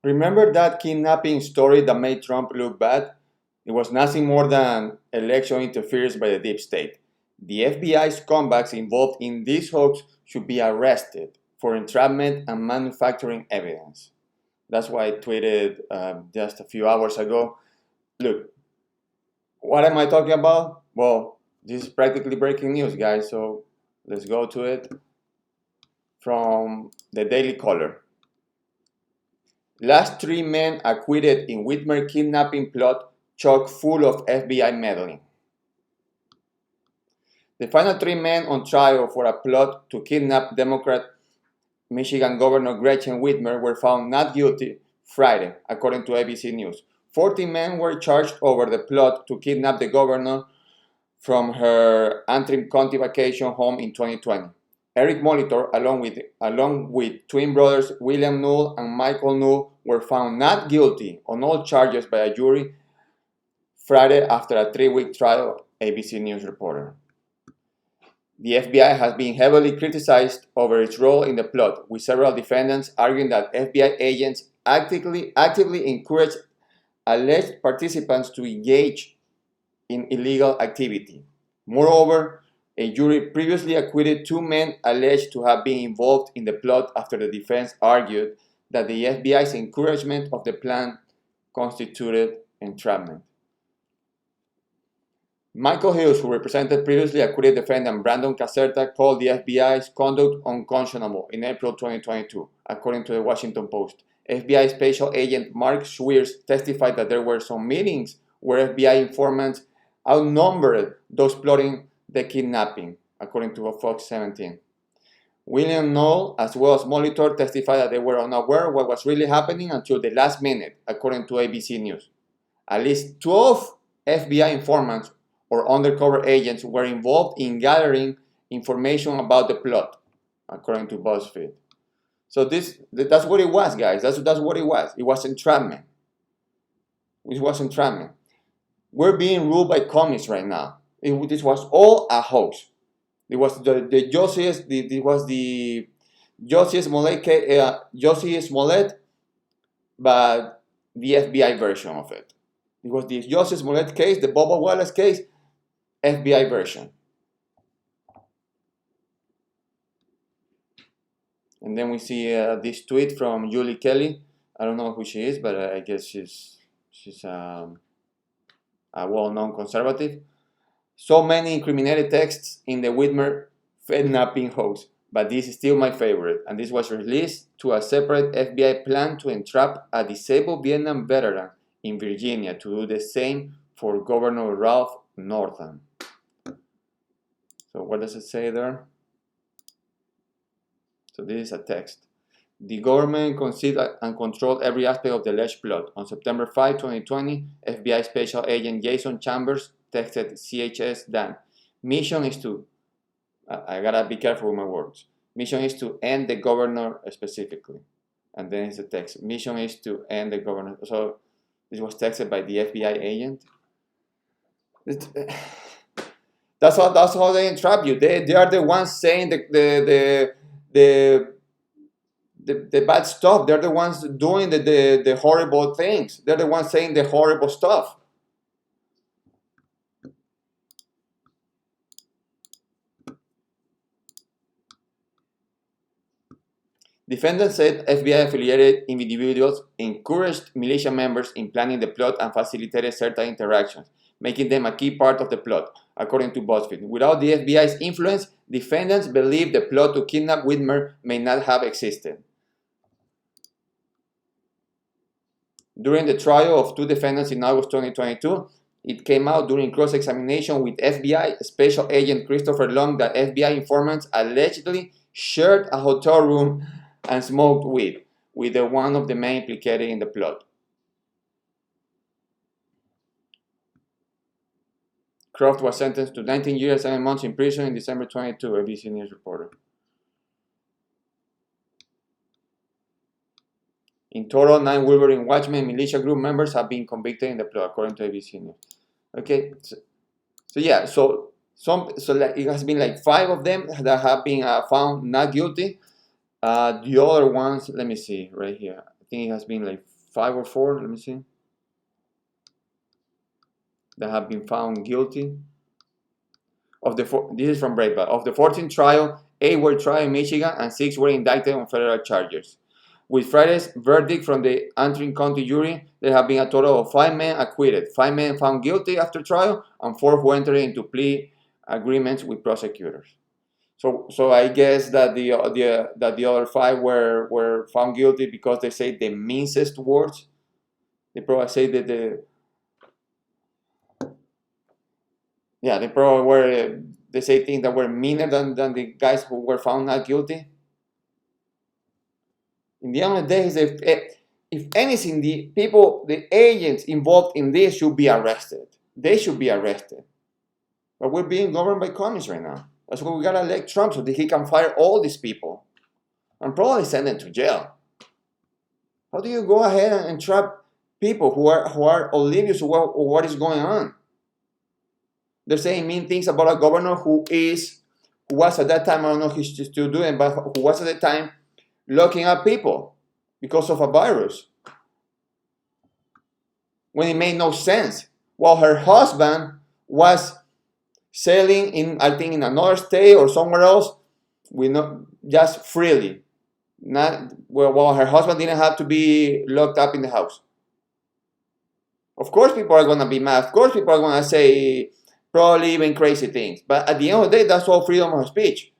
Remember that kidnapping story that made Trump look bad? It was nothing more than election interference by the deep state. The FBI scumbags involved in this hoax should be arrested for entrapment and manufacturing evidence. That's why I tweeted just a few hours ago. Look, what am I talking about? Well, this is practically breaking news, guys, so let's go to it from the Daily Caller. Last 3 men acquitted in Whitmer kidnapping plot chock full of FBI meddling. The final 3 men on trial for a plot to kidnap Democrat Michigan Governor Gretchen Whitmer were found not guilty Friday, according to ABC News. 40 men were charged over the plot to kidnap the governor from her Antrim County vacation home in 2020. Eric Molitor, along with twin brothers William Newell and Michael Newell, were found not guilty on all charges by a jury Friday after a 3-week trial, ABC News reporter. The FBI has been heavily criticized over its role in the plot, with several defendants arguing that FBI agents actively encouraged alleged participants to engage in illegal activity. Moreover, a jury previously acquitted 2 men alleged to have been involved in the plot after the defense argued that the FBI's encouragement of the plan constituted entrapment. Michael Hills, who represented previously acquitted defendant Brandon Caserta, called the FBI's conduct unconscionable in April 2022, according to the Washington Post. FBI Special Agent Mark Schweirs testified that there were some meetings where FBI informants outnumbered those plotting the kidnapping, according to Fox 17. William Newell, as well as Molitor, testified that they were unaware of what was really happening until the last minute, according to ABC News. At least 12 FBI informants or undercover agents were involved in gathering information about the plot, according to BuzzFeed. So that's what it was, guys. That's what it was. It was entrapment. It was entrapment. We're being ruled by commies right now. This was all a hoax. It was the Jussie Smollett, but the FBI version of it. It was the Jussie Smollett case, the Bubba Wallace case, FBI version. And then we see this tweet from Julie Kelly. I don't know who she is, but I guess she's a well-known conservative. So many incriminated texts in the Whitmer kidnapping hoax, but this is still my favorite, and this was released to a separate FBI plan to entrap a disabled Vietnam veteran in Virginia to do the same for Governor Ralph Northam. So what does it say there? So this is a text. The government considered and controlled every aspect of the alleged plot. On September 5, 2020, FBI Special Agent Jason Chambers texted CHS Dan. Mission is to, I gotta be careful with my words. Mission is to end the governor specifically. And then it's the text. Mission is to end the governor. So this was texted by the FBI agent. That's how they entrap you. They are the ones saying the bad stuff. They're the ones doing the horrible things. They're the ones saying the horrible stuff. Defendants said FBI-affiliated individuals encouraged militia members in planning the plot and facilitated certain interactions, making them a key part of the plot, according to BuzzFeed. Without the FBI's influence, defendants believe the plot to kidnap Whitmer may not have existed. During the trial of 2 defendants in August 2022, it came out during cross-examination with FBI Special Agent Christopher Long that FBI informants allegedly shared a hotel room and smoked weed with one of the men implicated in the plot. Croft was sentenced to 19 years, 7 months in prison in December 22, ABC News reporter. In total, 9 Wolverine Watchmen militia group members have been convicted in the plot, according to ABC News. Okay, so yeah, so it has been like 5 of them that have been found not guilty. The other ones, let me see right here. I think it has been like 5 or 4, let me see, that have been found guilty. This is from Breitbart. Of the 14 trial, 8 were tried in Michigan and 6 were indicted on federal charges. With Friday's verdict from the Antrim County jury, there have been a total of 5 men acquitted, 5 men found guilty after trial, and 4 who entered into plea agreements with prosecutors. So I guess that the other 5 were found guilty because they say the meanest words. They probably say that they probably were, they say things that were meaner than the guys who were found not guilty. In the end of the day, if anything, the agents involved in this should be arrested. They should be arrested. But we're being governed by communists right now. That's why we gotta elect Trump so that he can fire all these people and probably send them to jail. How do you go ahead and trap people who are oblivious to what is going on? They're saying mean things about a governor who was at that time, I don't know if he's still doing, but who was at the time locking up people because of a virus. When it made no sense. While her husband was selling in, I think, in another state or somewhere else, just freely. While her husband didn't have to be locked up in the house. Of course people are going to be mad. Of course people are going to say probably even crazy things. But at the end of the day, that's all freedom of speech.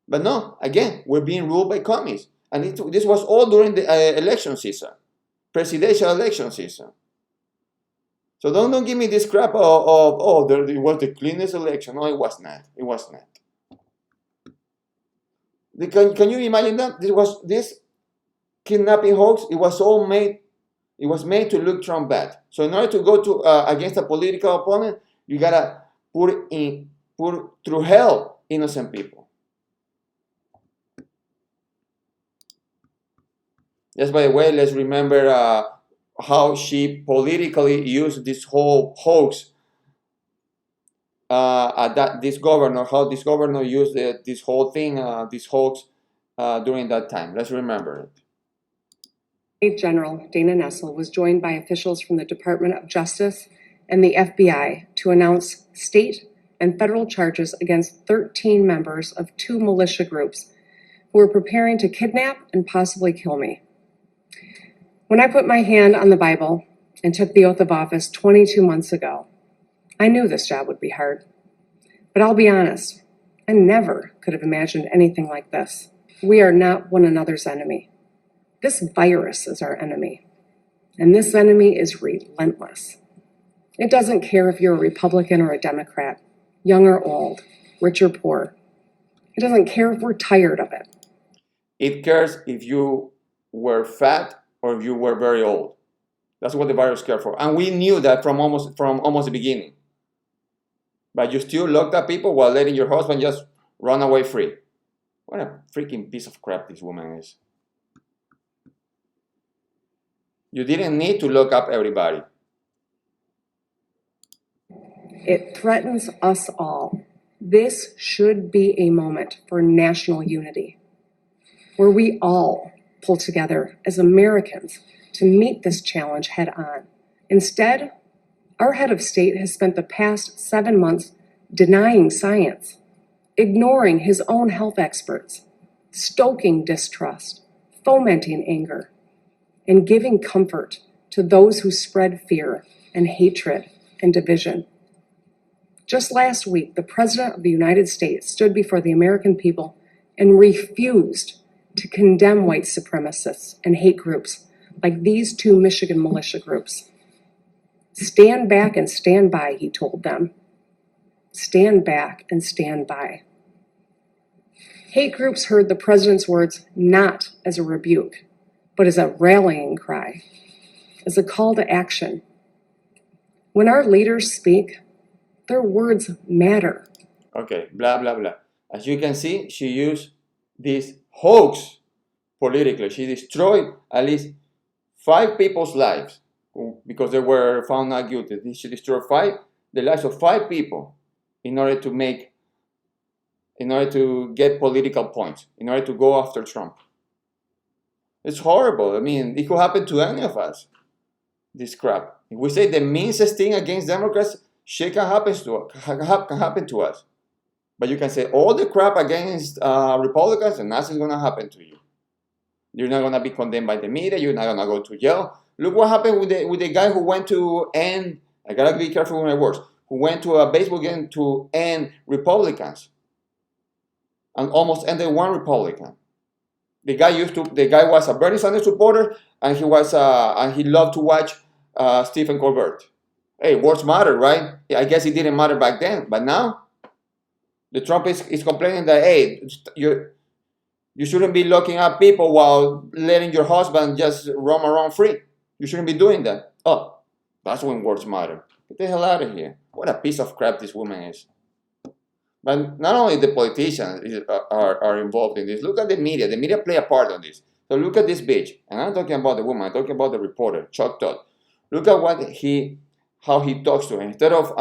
But no, again, we're being ruled by communists. And this was all during the election season, presidential election season. So don't give me this crap it was the cleanest election. No, it was not. It was not. Can you imagine that? This kidnapping hoax, it was made to look Trump bad. So in order to go against a political opponent, you gotta put through hell innocent people. Just by the way, let's remember how she politically used this whole hoax. This governor used this whole thing, this hoax, during that time. Let's remember it. Attorney General Dana Nessel was joined by officials from the Department of Justice and the FBI to announce state and federal charges against 13 members of 2 militia groups who were preparing to kidnap and possibly kill me. When I put my hand on the Bible and took the oath of office 22 months ago, I knew this job would be hard. But I'll be honest, I never could have imagined anything like this. We are not one another's enemy. This virus is our enemy, and this enemy is relentless. It doesn't care if you're a Republican or a Democrat, young or old, rich or poor. It doesn't care if we're tired of it. It cares if you were fat or if you were very old. That's what the virus cares for. And we knew that from almost the beginning. But you still locked up people while letting your husband just run away free. What a freaking piece of crap this woman is. You didn't need to lock up everybody. It threatens us all. This should be a moment for national unity, where we all pull together as Americans to meet this challenge head on. Instead, our head of state has spent the past 7 months denying science, ignoring his own health experts, stoking distrust, fomenting anger, and giving comfort to those who spread fear and hatred and division. Just last week, the President of the United States stood before the American people and refused to condemn white supremacists and hate groups like these 2 Michigan militia groups. Stand back and stand by, he told them. Stand back and stand by. Hate groups heard the president's words not as a rebuke, but as a rallying cry, as a call to action. When our leaders speak, their words matter. Okay, blah, blah, blah. As you can see, she used this hoax politically. She destroyed at least 5 people's lives because they were found not guilty. She destroyed the lives of 5 people in order to get political points, in order to go after Trump. It's horrible. I mean, it could happen to any of us. This crap. If we say the meanest thing against Democrats, shit can happen to us. But you can say all the crap against Republicans, and nothing's gonna happen to you. You're not gonna be condemned by the media. You're not gonna go to jail. Look what happened with the guy who went to end. I gotta be careful with my words. Who went to a baseball game to end Republicans, and almost ended one Republican. The guy was a Bernie Sanders supporter, and he loved to watch Stephen Colbert. Hey, words matter, right? Yeah, I guess it didn't matter back then, but now the Trump is complaining that hey, you shouldn't be looking at people while letting your husband just roam around free. You shouldn't be doing that. Oh, that's when words matter. Get the hell out of here. What a piece of crap this woman is. But not only the politicians are involved in this. Look at the media. The media play a part on this. So look at this bitch. And I'm talking about the woman. I'm talking about the reporter, Chuck Todd. Look at how he talks to her. Instead of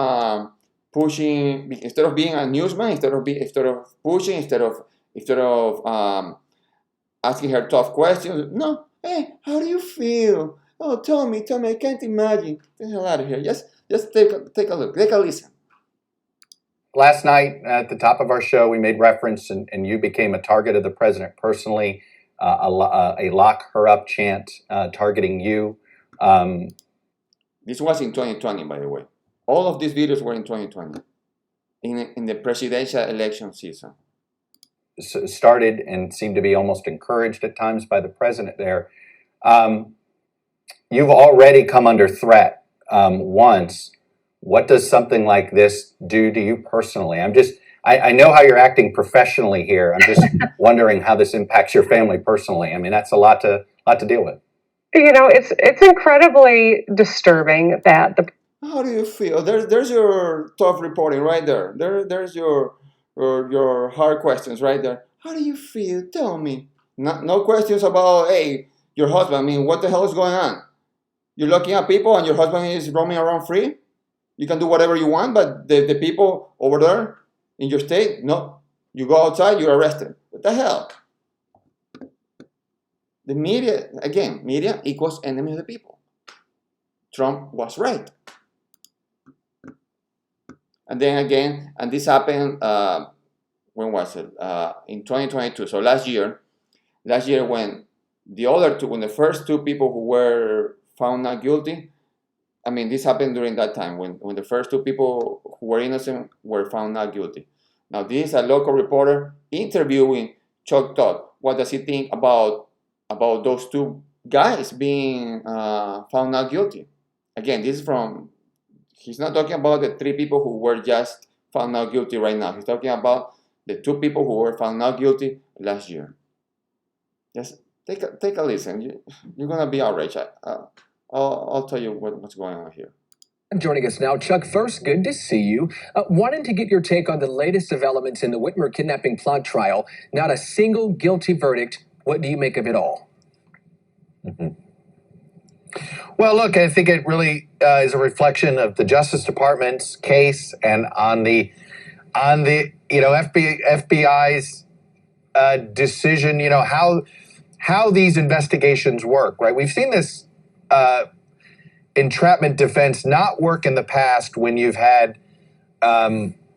being a newsman, instead of pushing, instead of asking her tough questions. No, hey, how do you feel? Oh, tell me, I can't imagine. Get the hell out of here. Just take a look, take a listen. Last night at the top of our show, we made reference, and you became a target of the president personally, a lock her up chant targeting you. This was in 2020, by the way. All of these videos were in 2020, in the presidential election season. Started and seemed to be almost encouraged at times by the president there. You've already come under threat once. What does something like this do to you personally? I know how you're acting professionally here. I'm just wondering how this impacts your family personally. I mean, that's a lot to deal with. You know, it's incredibly disturbing that the. How do you feel? There's your tough reporting right there. There's your hard questions right there. How do you feel? Tell me. No questions about, hey, your husband. I mean, what the hell is going on? You're looking at people and your husband is roaming around free? You can do whatever you want, but the people over there in your state, no. You go outside, you're arrested. What the hell? The media, again, media equals enemy of the people. Trump was right. And then again, and this happened, when was it? In 2022. So last year when the first two people who were found not guilty, I mean, this happened during that time when the first two people who were innocent were found not guilty. Now, this is a local reporter interviewing Chuck Todd. What does he think about those two guys being found not guilty? Again, he's not talking about the three people who were just found not guilty right now. He's talking about the two people who were found not guilty last year. Just take a listen. You're gonna be outraged. I'll tell you what's going on here. Joining us now, Chuck. First, good to see you. Wanting to get your take on the latest developments in the Whitmer kidnapping plot trial. Not a single guilty verdict. What do you make of it all? Mm-hmm. Well, look, I think it really is a reflection of the Justice Department's case and on the FBI's decision. How these investigations work, right? We've seen this entrapment defense not work in the past when you've had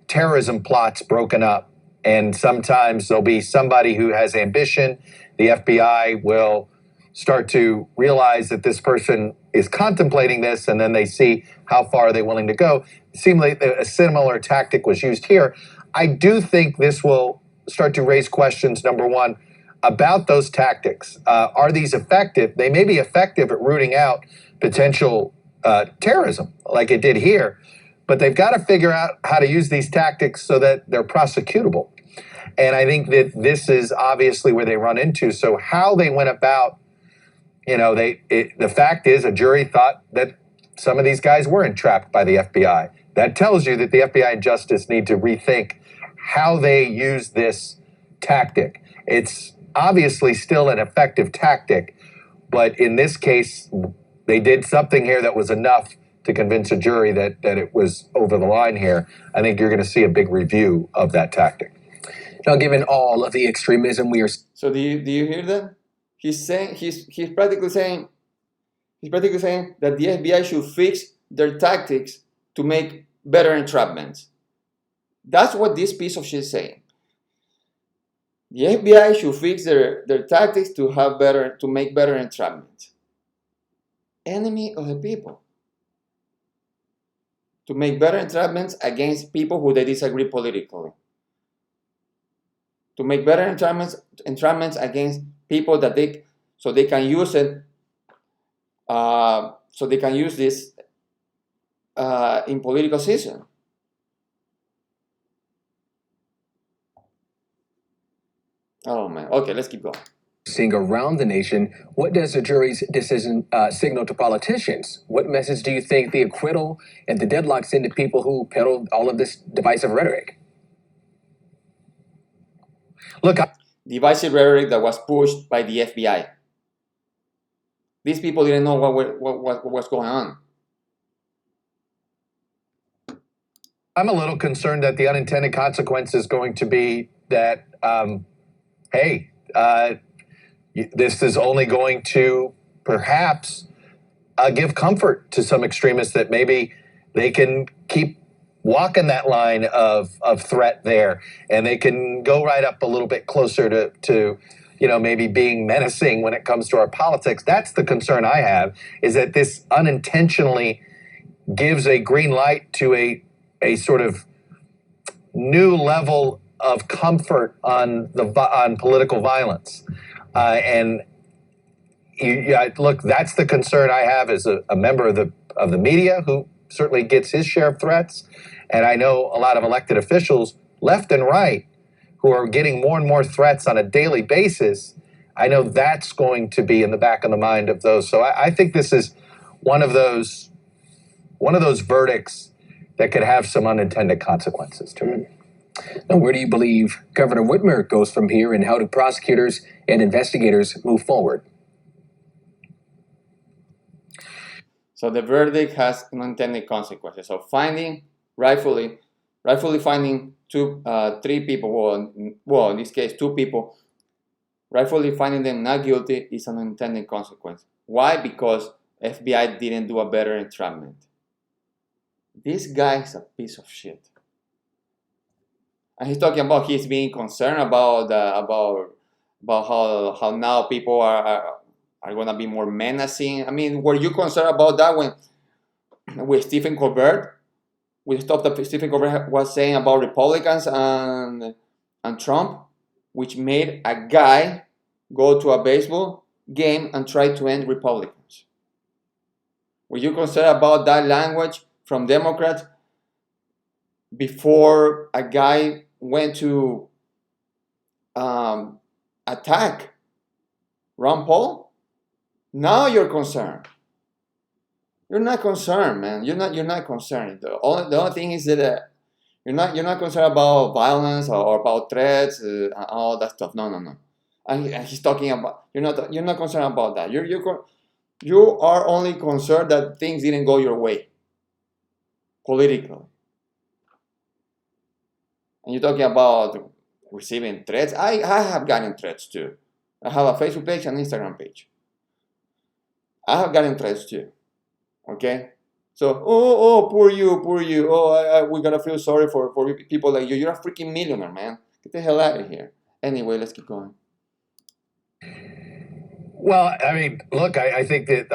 terrorism plots broken up, and sometimes there'll be somebody who has ambition. The FBI will start to realize that this person is contemplating this, and then they see how far they're willing to go. It seemed like a similar tactic was used here. I do think this will start to raise questions, number one, about those tactics. Are these effective? They may be effective at rooting out potential terrorism, like it did here, but they've got to figure out how to use these tactics so that they're prosecutable. And I think that this is obviously where they run into. So how they went about, the fact is a jury thought that some of these guys were entrapped by the FBI. That tells you that the FBI and Justice need to rethink how they use this tactic. It's obviously still an effective tactic, but in this case, they did something here that was enough to convince a jury that it was over the line here. I think you're going to see a big review of that tactic. Now, given all of the extremism we are... So do you hear that? he's practically saying that the FBI should fix their tactics to make better entrapments. That's what this piece of shit is saying. The FBI should fix their tactics to make better entrapments. Enemy of the people. To make better entrapments against people who they disagree politically. To make better entrapments against people that they can use it. So they can use this in political season. Oh man. Okay, let's keep going. Seeing around the nation, what does the jury's decision signal to politicians? What message do you think the acquittal and the deadlock send to people who peddle all of this divisive rhetoric? Look, divisive rhetoric that was pushed by the FBI. These people didn't know what was going on. I'm a little concerned that the unintended consequence is going to be that, this is only going to perhaps give comfort to some extremists that maybe they can keep walking that line of threat there, and they can go right up a little bit closer to maybe being menacing when it comes to our politics. That's the concern I have, is that this unintentionally gives a green light to a sort of new level of comfort on political violence. Look, that's the concern I have as a member of the media who certainly gets his share of threats. And I know a lot of elected officials, left and right, who are getting more and more threats on a daily basis. I know that's going to be in the back of the mind of those. So I think this is one of those verdicts that could have some unintended consequences to it. Now, where do you believe Governor Whitmer goes from here, and how do prosecutors and investigators move forward? So the verdict has unintended consequences. So rightfully finding three people, well, in this case, 2 people, rightfully finding them not guilty is an unintended consequence. Why? Because FBI didn't do a better entrapment. This guy is a piece of shit. And he's talking about he's being concerned about how now people are going to be more menacing. I mean, were you concerned about that with Stephen Colbert? With stuff that Stephen Colbert was saying about Republicans and Trump, which made a guy go to a baseball game and try to end Republicans. Were you concerned about that language from Democrats before a guy went to attack Ron Paul? Now you're concerned. You're not concerned, man. You're not concerned. The only thing is that you're not concerned about violence or about threats and all that stuff. No. And he's talking about you're not concerned about that. You are only concerned that things didn't go your way politically. And you're talking about receiving threats. I have gotten threats too. I have a Facebook page and Instagram page. I have gotten threats too. Okay? So, poor you. We gotta feel sorry for people like you. You're a freaking millionaire, man. Get the hell out of here. Anyway, let's keep going. Well, I mean, look, I think that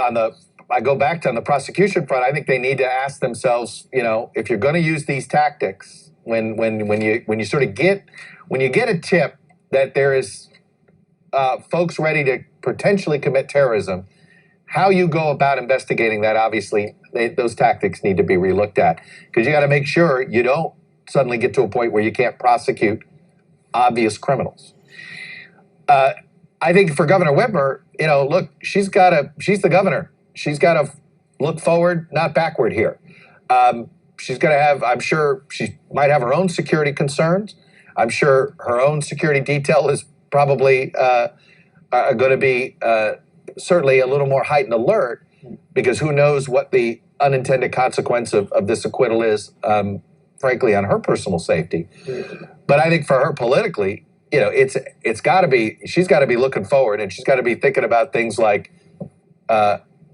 I go back to on the prosecution front, I think they need to ask themselves, if you're going to use these tactics, when you sort of get a tip that there is folks ready to potentially commit terrorism, how you go about investigating that, obviously, those tactics need to be relooked at, because you got to make sure you don't suddenly get to a point where you can't prosecute obvious criminals. I think for Governor Whitmer, look, she's the governor. She's got to look forward, not backward here. She's going to have, I'm sure she might have her own security concerns. I'm sure her own security detail is probably going to be certainly a little more heightened alert, because who knows what the unintended consequence of this acquittal is, frankly, on her personal safety. But I think for her politically, it's got to be, she's got to be looking forward, and she's got to be thinking about things like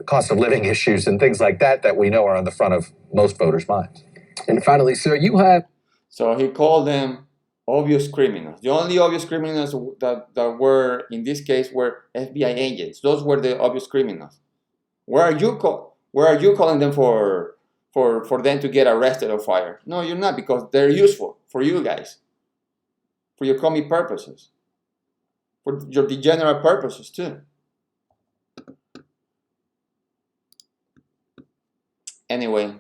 cost of living issues and things like that we know are on the front of most voters' minds. And finally, sir, you have. So he called them obvious criminals. The only obvious criminals that were in this case were FBI agents. Those were the obvious criminals. Where are you calling them for them to get arrested or fired? No, you're not, because they're useful for you guys, for your commie purposes, for your degenerate purposes too. Anyway,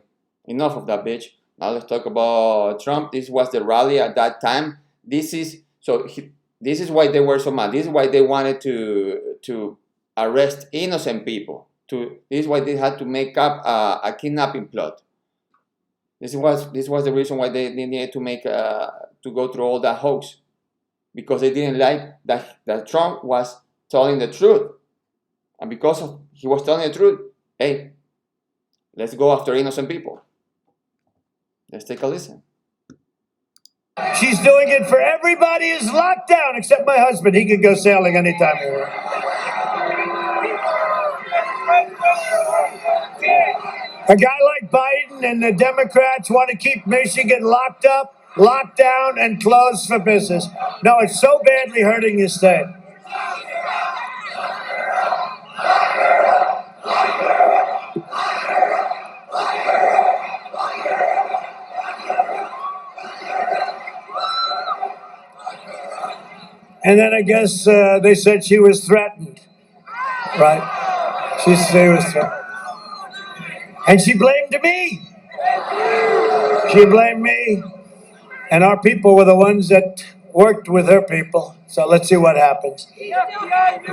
enough of that bitch. Now let's talk about Trump. This was the rally at that time. This is why they were so mad. This is why they wanted to arrest innocent people. This is why they had to make up a kidnapping plot. This was the reason why they needed to make to go through all that hoax, because they didn't like that Trump was telling the truth, and because he was telling the truth, hey, let's go after innocent people. Let's take a listen. She's doing it for everybody who's locked down, except my husband. He can go sailing anytime he wants. A guy like Biden and the Democrats want to keep Michigan locked up, locked down, and closed for business. No, it's so badly hurting your state. And then I guess they said she was threatened, right? She was threatened. And she blamed me. She blamed me. And our people were the ones that worked with her people. So let's see what happens.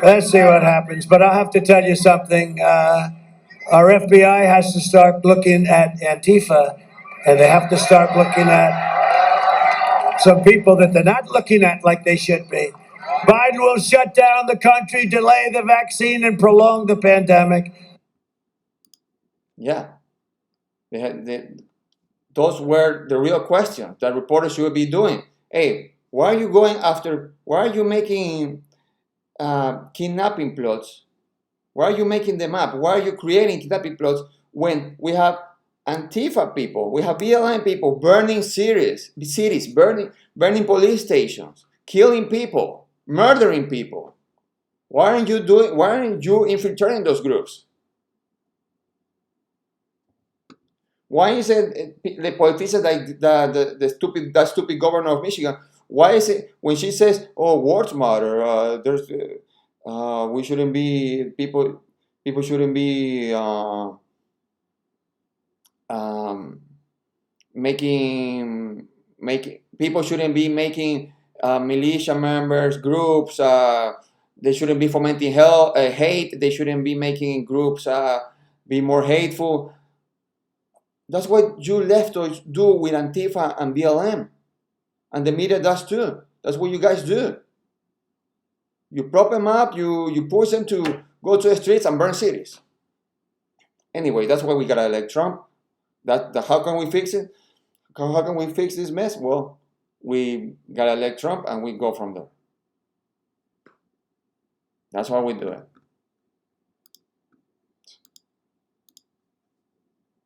Let's see what happens. But I'll have to tell you something. Our FBI has to start looking at Antifa, and they have to start looking at some people that they're not looking at like they should be. Biden will shut down the country, delay the vaccine, and prolong the pandemic. Yeah. Those were the real questions that reporters should be doing. Hey, why are you making kidnapping plots? Why are you making them up? Why are you creating kidnapping plots when we have Antifa people, we have BLM people burning cities, burning police stations, killing people, murdering people? Why aren't you infiltrating those groups? Why is it the politicians like that stupid governor of Michigan? Why is it when she says, "Oh, words matter"? We shouldn't be people shouldn't be making people shouldn't be making militia members groups. They shouldn't be fomenting hate. They shouldn't be making groups be more hateful. That's what you leftos do with Antifa and BLM. And the media does too. That's what you guys do. You prop them up, you push them to go to the streets and burn cities. Anyway, that's why we gotta elect Trump. How can we fix it? How can we fix this mess? Well, we gotta elect Trump and we go from there. That's why we do it.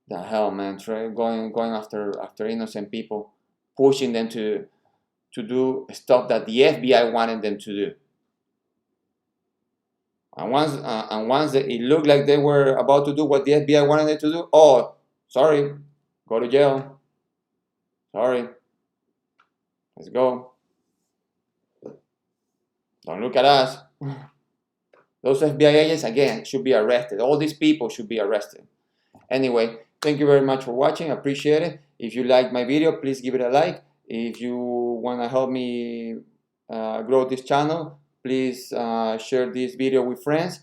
The hell, man! Going after innocent people, pushing them to do stuff that the FBI wanted them to do. And once it looked like they were about to do what the FBI wanted them to do, oh, sorry, go to jail. Sorry, let's go. Don't look at us. Those FBI agents, again, should be arrested. All these people should be arrested. Anyway, thank you very much for watching. I appreciate it. If you liked my video, please give it a like. If you want to help me grow this channel, please share this video with friends.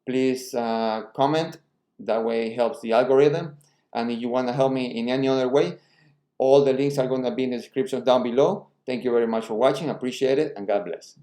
Please comment. That way it helps the algorithm. And if you want to help me in any other way, all the links are going to be in the description down below. Thank you very much for watching. I appreciate it, and God bless.